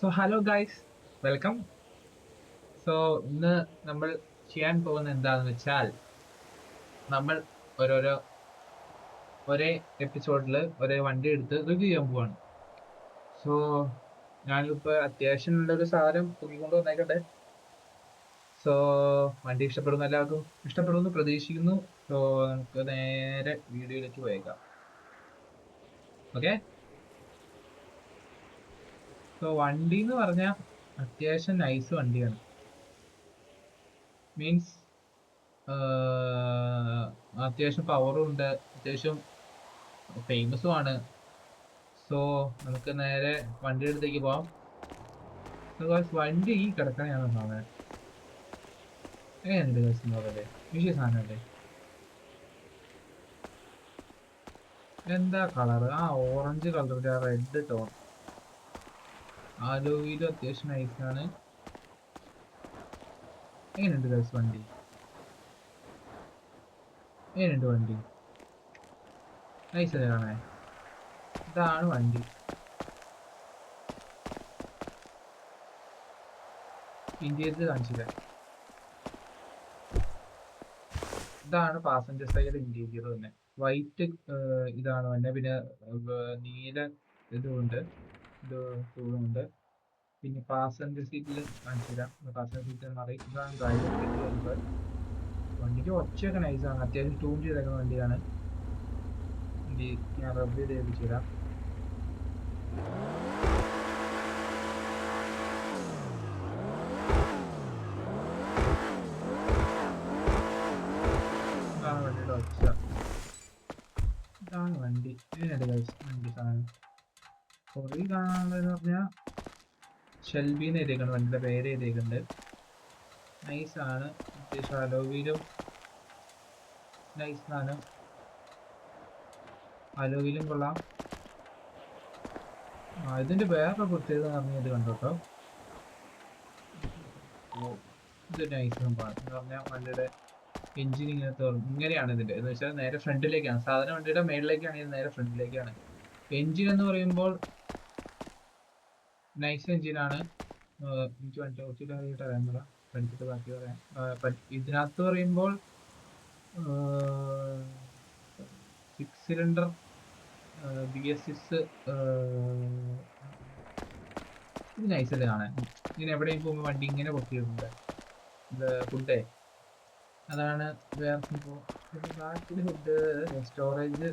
So hello guys, welcome. So ഇന്ന് നമ്മൾ ചെയ്യാൻ പോകുന്ന എന്താണെന്ന് വെച്ചാൽ നമ്മൾ ഓരോരോ ഒരേ എപ്പിസോഡിൽ ഒരേ വണ്ടി എടുത്ത് റിവ്യൂ ചെയ്യാൻ പോവാണ്. സോ ഞാനിപ്പോൾ അത്യാവശ്യം ഒരു സാധനം പൊക്കിക്കൊണ്ട് വന്നേക്കട്ടെ. സോ വണ്ടി ഇഷ്ടപ്പെടുന്ന എല്ലാവർക്കും ഇഷ്ടപ്പെടുമെന്ന് പ്രതീക്ഷിക്കുന്നു. സോ നമുക്ക് നേരെ വീഡിയോയിലേക്ക് പോയേക്കാം. ഓക്കെ. സോ വണ്ടി എന്ന് പറഞ്ഞാൽ അത്യാവശ്യം നൈസ് വണ്ടിയാണ്. മീൻസ് അത്യാവശ്യം പവറും ഉണ്ട്, അത്യാവശ്യം ഫേമസും ആണ്. സോ നമുക്ക് നേരെ വണ്ടിയുടെ അടുത്തേക്ക് പോവാം. വണ്ടി ഈ കിടക്കണയാണ് സാധനം. എങ്ങനെയുണ്ട് ദിവസം നോക്കല്ലേ, വിഷയ സാധനമല്ലേ. എന്താ കളർ, ആ ഓറഞ്ച് കളറിന്റെ ആ റെഡ് ടോൺ. ആലോയിലും അത്യാവശ്യം നൈസാണ്. എങ്ങനെയുണ്ട് ദിവസം വണ്ടി, എങ്ങനെയുണ്ട് വണ്ടി, നൈസല്ലേ കാണാൻ. ഇതാണ് വണ്ടി. ഇന്ത്യയിൽ കാണിച്ചില്ല. ഇതാണ് പാസഞ്ചർ സൈഡ് ഇന്റീരിയർ തന്നെ. വൈറ്റ് ഇതാണ് തന്നെ. പിന്നെ നീല ഇതുമുണ്ട്, ഇത് ഉണ്ട്. പിന്നെ പാസഞ്ചർ സീറ്റിൽ കാണിച്ചു തരാം. പാസഞ്ചർ സീറ്റ് മാറി. ഇതാണ് ഡ്രൈവർ സീറ്റ് വരുമ്പോൾ. വണ്ടിക്ക് ഒച്ചയൊക്കെ നൈസാണ്, അത്യാവശ്യം ട്യൂൺ ചെയ്തേക്കുന്ന വണ്ടിയാണ്. ഞാൻ റിവ്യൂ ചെയ്യിപ്പിച്ചു തരാം. ഇതാണ് വണ്ടിയുടെ ഒച്ച, ഇതാണ് വണ്ടി. ഇതിനുണ്ട് വണ്ടി സാധനം. കുറേ കാണാനുള്ളതെന്ന് പറഞ്ഞാൽ ഷെൽബിന്ന് എഴുതിയേക്കുന്നുണ്ട്, വണ്ടിയുടെ പേര് എഴുതിയേക്കുന്നുണ്ട്. നൈസാണ്, അത്യാവശ്യം അലോവിയിലും നൈസ് സാധനം. അലോവിയിലും കൊള്ളാം. ഇതിന്റെ വേറെ പ്രത്യേകത എന്ന് പറഞ്ഞാൽ ഇത് കണ്ടോട്ടോ, ഇത് നൈസ് സംഭവമാണ്. എന്ന് പറഞ്ഞാൽ വണ്ടിയുടെ എഞ്ചിൻ ഇങ്ങനെയാണ് ഇതിന്റെ എന്ന് വെച്ചാൽ നേരെ ഫ്രണ്ടിലേക്കാണ് സാധനം. വണ്ടിയുടെ മേളിലേക്കാണ്, ഇത് നേരെ ഫ്രണ്ടിലേക്കാണ്. എഞ്ചിൻ എന്ന് പറയുമ്പോൾ നൈസ് എഞ്ചിനാണ്. എനിക്ക് വണ്ടി കുറച്ചുകൂടെ അറിയിട്ട് അറിയാൻ പറ്റില്ല, പഠിച്ചിട്ട് ബാക്കി പറയാം. ഇതിനകത്ത് പറയുമ്പോൾ 6 സിലിണ്ടർ BS6. ഇത് നൈസല്ലേ കാണാൻ. ഇങ്ങനെ എവിടെയും പോകുമ്പോൾ വണ്ടി ഇങ്ങനെ പൊക്കിയിട്ടുണ്ട്. ഇത് ഫുഡേ അതാണ് വേറെ സംഭവം. ബാക്കിൽ ഫുഡ് സ്റ്റോറേജ്.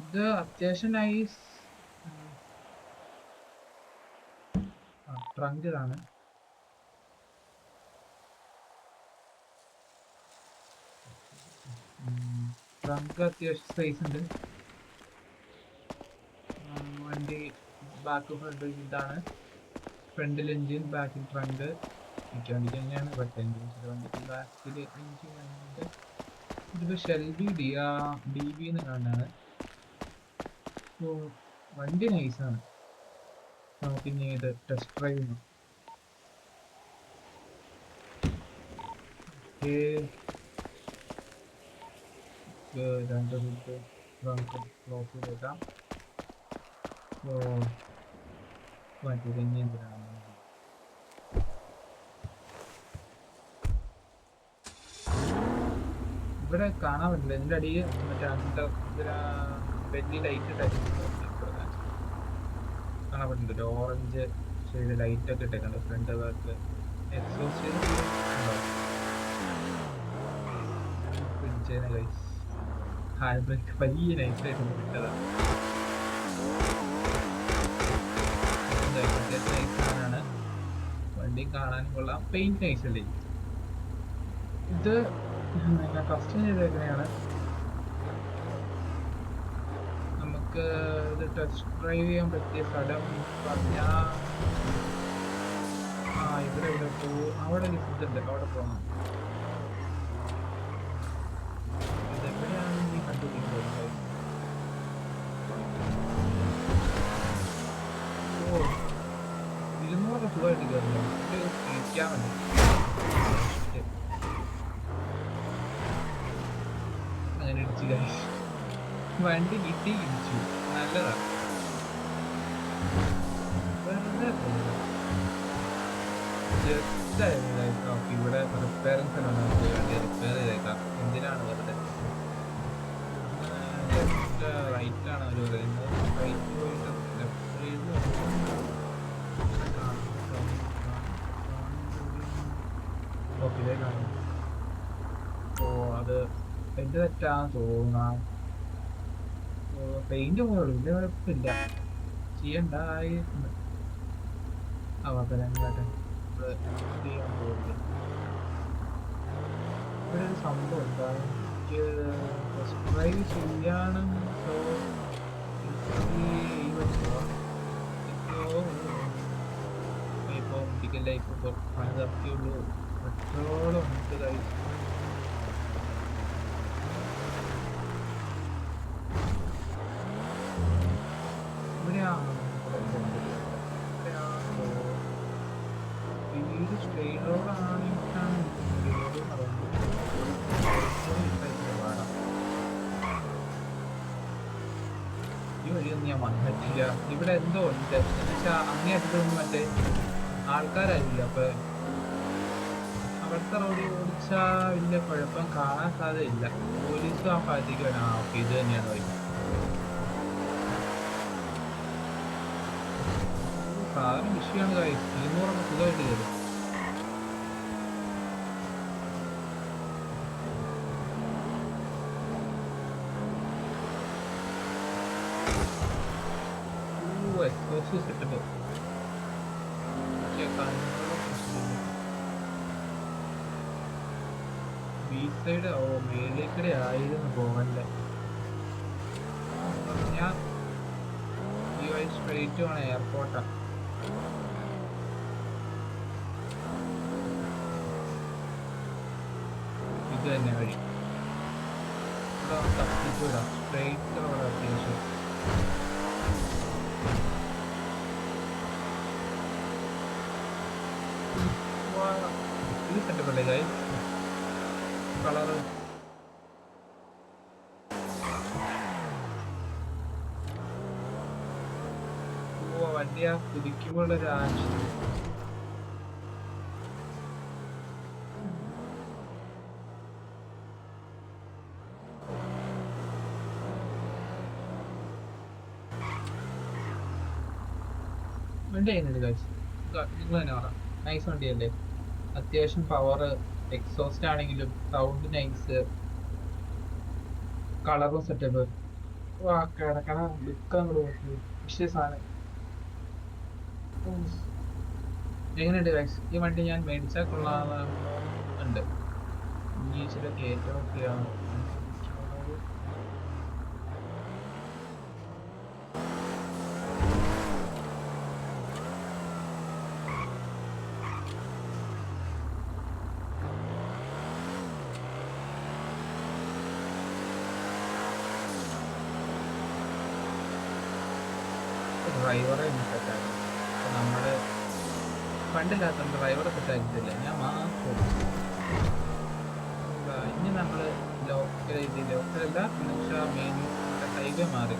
ഇത് അത്യാവശ്യം നൈസ്. ട്രങ്ക് ഇതാണ്. ട്രങ്ക് അത്യാവശ്യം സ്പേസ് ഉണ്ട്. വണ്ടി ബാക്ക് ഫ്രണ്ട് ഇതാണ്. ഫ്രണ്ടിൽ എഞ്ചിൻ, ബാക്കിൽ ട്രങ്ക്. വണ്ടിക്ക് തന്നെയാണ് ബട്ട് എഞ്ചിൻ വണ്ടിക്ക് ബാക്കിൽ എഞ്ചിൻ ഉണ്ട്. ഇതിപ്പോൾ ഷെൽബി DB എന്ന് കാണാനാണ്. സോ വണ്ടി നൈസാണ്. നമുക്ക് ഇനി ഇത് ടെസ്റ്റ് ഡ്രൈവ് ചെയ്യാം. രണ്ട് മിനിറ്റ് നമുക്ക് ക്ലോസ് ചെയ്തേക്കാം. സോ മറ്റേത് ഇനി എന്തിനാണ് ഇവിടെ കാണാൻ പറ്റില്ല. ഇതിൻ്റെ അടിയിൽ മറ്റേ വലിയ ലൈറ്റ് കാണാൻ പറ്റുന്നുണ്ട്. ഓറഞ്ച് ഷെയ്ഡ് ലൈറ്റ് ഒക്കെ ഇട്ടേക്കുണ്ട് ഫ്രണ്ട് ഭാഗത്ത്. എക്സോസ്റ്റ് പിടിച്ചതിന് ഗൈസ്. ഹാൻഡ് ബ്രേക്ക് വലിയ നൈസായിട്ട് ഇട്ടതാണ്. നൈസാണ് വണ്ടി കാണാനും കൊള്ളാം. പെയിന്റ് നൈസ് അല്ലേ. ഇത് ഞാൻ കസ്റ്റം ചെയ്തേക്കുന്നതാണ്. നമുക്ക് ഇത് ടെസ്റ്റ് ഡ്രൈവ് ചെയ്യാൻ പറ്റിയ സ്ഥലം പറഞ്ഞാൽ ഇവിടെ അവിടെ ഒരു ഇതുണ്ട്, അവിടെ പോകണം. ഇതെവിടെയാണ് നീ കണ്ടുപിടിക്കുന്നത്? ഓ 200 സുഖമായിട്ട് കയറുന്നു. ഇരിക്കാൻ മതി. അങ്ങനെ ഇടിച്ചു കഴിച്ചു. വണ്ടി കിട്ടി ഇടിച്ചു. നല്ലതാണ്. വെറുതെ ജസ്റ്റ് ആയിരുന്നു ഇവിടെ റിപ്പയറിംഗ് സ്ഥലമാണ് നമുക്ക് വേണ്ടി റിപ്പയർ ചെയ്തേക്കാം. എന്തിനാണ് വെറുതെ ലെഫ്റ്റ് റൈറ്റിലാണ് അവർ പറയുന്നത്. റൈറ്റ് പോയിട്ട് ലെഫ്റ്റ് സൈഡിൽ ഓക്കെ ഇതേ കാണും. ഓ അത് എന്റെ തെറ്റാന്ന് തോന്നാം. പെയിന്റ് പോയുള്ളൂ, വലിയ കുഴപ്പമില്ല, ചെയ്യണ്ടായി. ചെയ്യാൻ പോകുന്നത് ഇവിടെ ഒരു സംഭവം എന്താ, എനിക്ക് സബ്സ്ക്രൈബ് ചെയ്യാനും ഇപ്പൊ മെഡിക്കൽ ലൈഫ് പണി തപ്പിയുള്ളൂ. പെട്രോളും ഉണ്ട് കഴിച്ചു. ഇവിടെയാണ് വീട് സ്ട്രെയിറ്റ് റോഡാണ്. ഈ വഴിയൊന്നും ഞാൻ വന്നിട്ടില്ല. ഇവിടെ എന്തോ ഉണ്ട് എന്നുവെച്ചാ അങ്ങേയറ്റത്തൊന്നും മറ്റേ ആൾക്കാരായില്ല. അപ്പൊ അവിടുത്തെ റോഡിൽ ഓടിച്ചാ വലിയ കുഴപ്പം കാണാൻ സാധ്യതയില്ല. പോലീസും ആ ഭാഗത്തേക്ക് വേണം. ഓക്കെ ഇത് തന്നെയാണ് വഴി. സാധാരണ വിഷയമാണ് കാര്യം. 200 സുഖമായിട്ട് കയറും. Expose setup beach side. ഓ മേലേക്കടെ ആയിരുന്നു പോകല്ലേ. ഞാൻ ഈ വഴി സ്ട്രെയിറ്റ് ആണ് എയർപോർട്ടാ. ഇത് തന്നെ വഴി. ഇവിടെ തപ്പിക്കൂടാ, സ്ട്രെയിറ്റ് റോഡ് അത്യാവശ്യം. ഇത് സെറ്റപ്പല്ലേ ഗൈസ് കളറ്. വണ്ടി ആ കുതിക്കുമ്പോഴൊരു ആശയം. വണ്ടി ചെയ്യുന്നുണ്ട് ഗൈസ്, നിങ്ങൾ തന്നെ പറയാം. നൈസ് വണ്ടിയല്ലേ, അത്യാവശ്യം പവർ, എക്സോസ്റ്റ് ആണെങ്കിലും സൗണ്ട് നൈസ്, കളറും സെറ്റപ്പ്. കിടക്കണ ലുക്ക് അങ്ങോട്ട് വിഷയസാണ്. എങ്ങനെയുണ്ട് ഗൈസ് ഈ വണ്ടി? ഞാൻ മേടിച്ചാൽ കൊള്ളാറുണ്ട്. ഇനി ചില കയറ്റമൊക്കെയാണ്. ഡ്രൈവറെ സെറ്റാക്കി നമ്മള് ഫണ്ടില്ലാത്ത ഡ്രൈവറെ സെറ്റാക്കിയിട്ടില്ല, ഞാൻ മാത്രം. ഇനി നമ്മള് ലോക്കൽ ലോക്കലല്ല എന്നുവെച്ചാൽ മെയിൻ ഹൈവേ മാറി.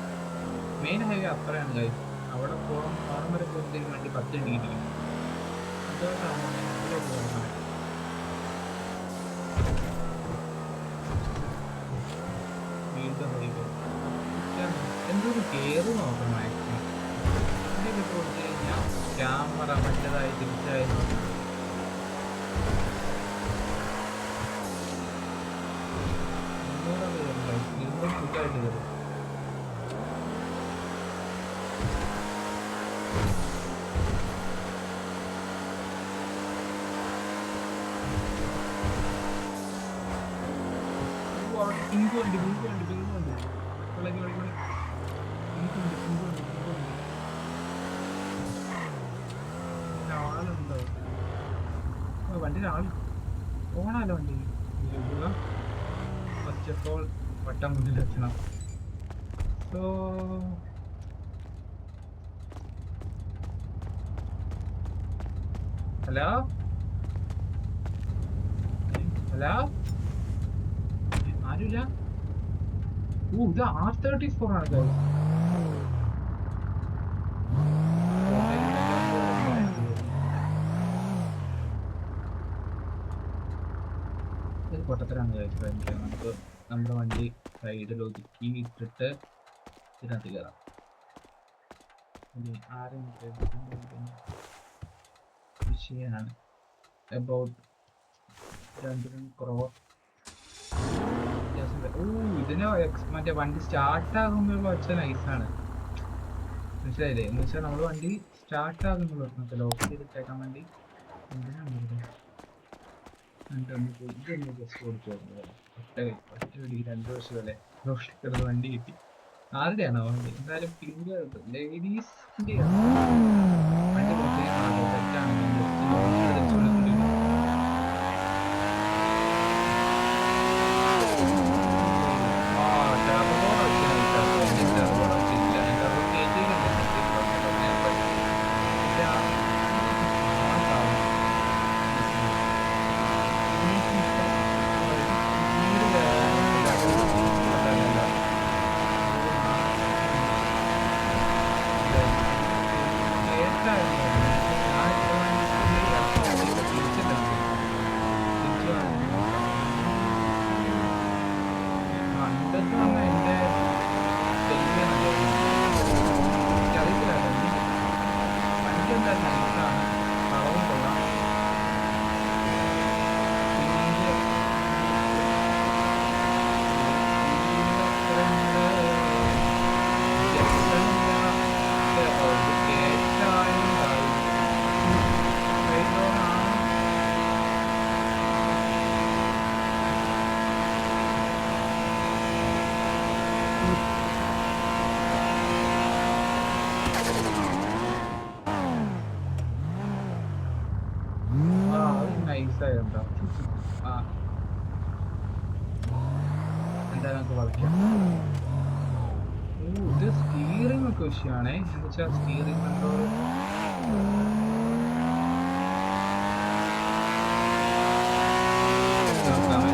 മെയിൻ ഹൈവേ അത്രയാണ് കാര്യം. അവിടെ പോകാൻ അവിടെ വരെ പോകുന്നതിന് വേണ്ടി 10 ഡിഗ്രി. അതുകൊണ്ടാണ് ഞാൻ ഇവിടെ പോകുന്നത്. വീണ്ടും ഹൈവേ എന്തൊരു കയറി നോക്കണം മാക്സിമം. ഇതിലേക്ക് കൊടുത്തു കഴിഞ്ഞാൽ ക്യാമറ മറ്റേതായി തിരിച്ചായി സുഖമായിട്ട് കയറും. പിങ്ക് വണ്ടി വിളക്കി ആളുണ്ടോ? വണ്ടിയിൽ ആൾ ഓണാലോ വണ്ടി. ഫസ്റ്റപ്പോൾ വട്ടം മുന്നിലെത്തണം. സോ ഹലോ ഹലോ ആരുമില്ല. ഇത് R34 ആണ്. പൊട്ടത്തരാണ് കഴിച്ചത്. നമുക്ക് നമ്മുടെ വണ്ടി സൈഡിൽ ഒതുക്കി ഇട്ടിട്ട് ഇതിനകത്ത് കയറാം. ആരും വിഷയമാണ് അബൌട്ട് 2 crore. ഇതിന് മറ്റേ വണ്ടി സ്റ്റാർട്ട് ആകുമ്പോഴുള്ള ഒച്ച നൈസാണ്, മനസ്സിലായില്ലേ? എന്ന് വെച്ചാൽ നമ്മൾ വണ്ടി സ്റ്റാർട്ട് ആകുമ്പോൾ നമുക്ക് ലോക്ക് ചെയ്തിട്ടേക്കാൻ വേണ്ടി എന്തിനാണ് ഇതൊന്ന് ജസ്റ്റ് ഓടിച്ചു ഒറ്റ പിടിക്ക് 2 വർഷം വരെ കിടന്ന് വണ്ടി കിട്ടി. ആരുടെയാണോ വണ്ടി? എന്തായാലും ഫിംഗർ ലേഡീസിന്റെ വണ്ടി തെറ്റാണെങ്കിൽ എന്താ നമുക്ക് വളയ്ക്കാം. ഇത് സ്റ്റീറിംഗ് ഒക്കെ വിഷയമാണേ. എന്ന് വെച്ചാൽ സ്റ്റീറിംഗ് കൺട്രോൾ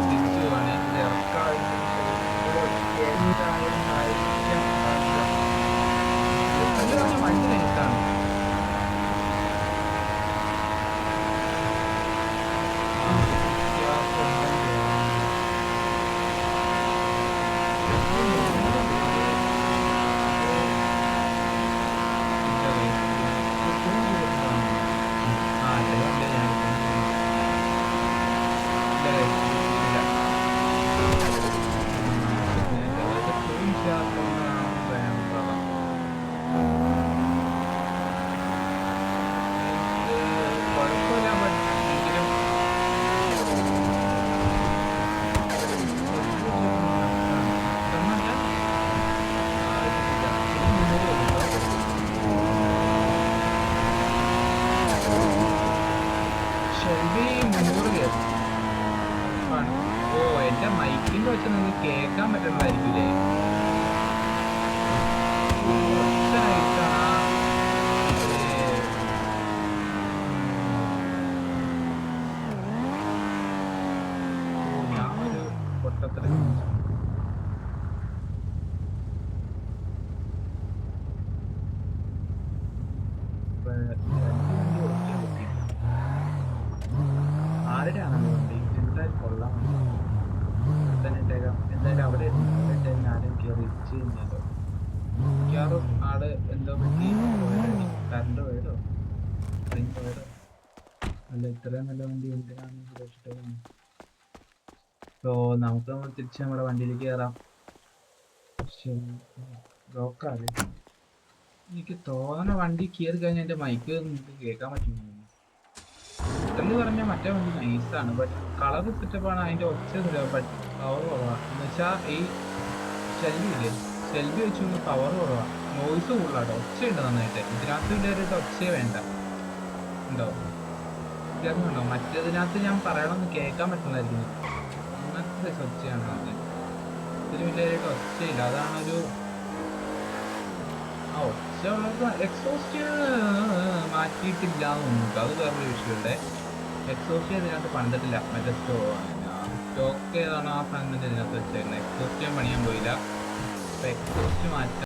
തിരിച്ചു പോവാണ്. ഇത് ഇറക്കാനും വണ്ടി നൈസാണ്. എന്റെ മൈക്കിന്റെ വെച്ച് നിങ്ങൾക്ക് കേൾക്കാൻ പറ്റുന്നതായിരിക്കില്ലേ? ഞാൻ ഒരു പൊട്ടത്തിൽ ആരുടെയാണ് വണ്ടി? എന്തായാലും കൊള്ളാൻ തന്നെ ഇട്ടേക്കാം. എന്തായാലും അവിടെ ആരും കയറി ഇച്ച് കഴിഞ്ഞാലോ മിക്കവാറും ആള് എന്തോ പറ്റി പോയതായി. കറണ്ട് പോയതോ ട്രെയിൻ പോയതോ അല്ല. ഇത്രയും നല്ല വണ്ടി എന്തിനാണ് സുരക്ഷിതമാണ്. സോ നമുക്ക് തിരിച്ച് നമ്മുടെ വണ്ടിയിലേക്ക് കയറാം. ബ്ലോക്കാണ്. എനിക്ക് തോന്നുന്ന വണ്ടി കയറി കഴിഞ്ഞാൽ എൻ്റെ മൈക്ക് നിങ്ങൾക്ക് കേൾക്കാൻ പറ്റുന്നു. ഇതെന്ന് പറഞ്ഞാൽ മറ്റേ വണ്ടി നൈസാണ്, ബട്ട് കളർ സെറ്റപ്പാണ്. അതിൻ്റെ ഒച്ച ബട്ട് പവർ കുറവാണ്. എന്ന് വെച്ചാൽ ഈ ഷെൽവി വെച്ച് പവർ കുറവാണ്, നോയ്സ് കൂടുതലാട്ടോ. ഒച്ചയുണ്ട് നന്നായിട്ട്. ഇതിനകത്ത് ഇല്ലായിട്ട് ഒച്ചയെ വേണ്ട ഉണ്ടോ? കേൾക്കുന്നുണ്ടോ? മറ്റേതിനകത്ത് ഞാൻ പറയണമെന്ന് കേൾക്കാൻ പറ്റുന്നതായിരിക്കും. അങ്ങനത്തെ ഒച്ചയാണ് അത്. ഇതിന് വലിയായിട്ട് ഒച്ചയില്ല. അതാണൊരു ഒച്ച എക്സോസ്റ്റ് മാറ്റിയിട്ടില്ല എന്ന് തോന്നുന്നു. അത് വേറൊരു വിഷയമുണ്ട്. എക്സോസ്റ്റ് ഇതിനകത്ത് പണ്ടിട്ടില്ല. മറ്റേ സ്റ്റോക്ക് ഏതാണോ ആ സാധനം ഇതിനകത്ത് വെച്ചേക്കുന്നത്. എക്സോസ്റ്റ് ഞാൻ പണിയാൻ പോയില്ല. അപ്പൊ എക്സോസ്റ്റ് മാറ്റാം.